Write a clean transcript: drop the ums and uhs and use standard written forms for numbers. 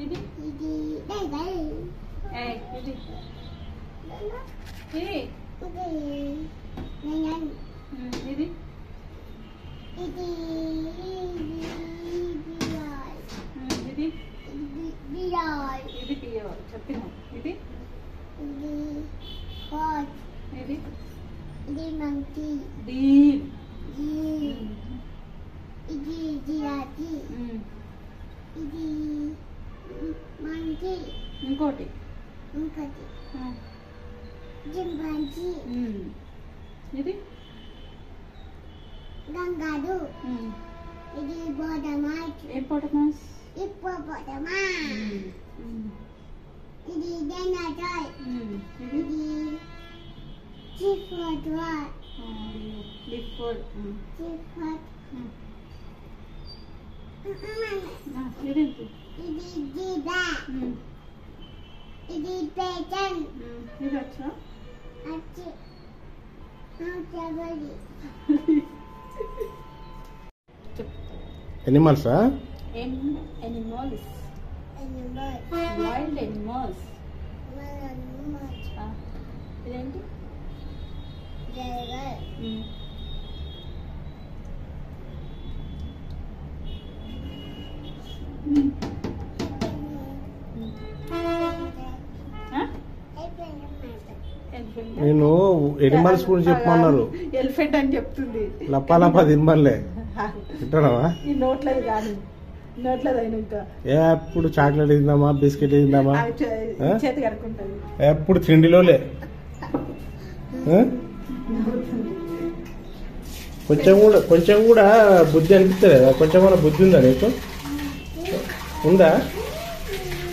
ఇది ఇది టైగర్ ఇది ఇది నేను ఇది ఇది ఇది బిరాయ్ ఇది పియో చెప్పిన ఇది ఇది హాట్ ఇది ఇది మంకీ డీర్ ఇది జిరాఫీ ఇది మంకీ ఇంకోటి ఇంకోటి చింపాంజీ ఇది గంగాడు ఇది హిప్పోపోటమస్ హిప్పోటమస్ హిప్పోపోటమస్ ఇది డైనోసార్ ఇది జిరాఫ్ లిఫ్ట్ జిరాఫ్ ఇది ఇది జీబ్రా ఇది పేటన్ ఇది వచ్చా అచ్చి చెప్పండి ఎనిమల్సా animals wild animals ఇదేంటి నేను ఎనిమల్స్ గురించి చెప్పమన్నారు. ఎలిఫెంట్ అని చెప్తుంది. లప్ప తినమనిలే తింటావా? ఈ నోట్లది కానీ నోట్లది అయినాక ఎప్పుడు చాక్లెట్ తిందామా బిస్కెట్ తిందామా చేతి కడుకుంటుంది. ఎప్పుడు తిండిలోలే. కొంచెం కూడా బుద్ధి అనిపిస్తుంది కదా? కొంచెం బుద్ధి ఉందా నీకు? ఉందా?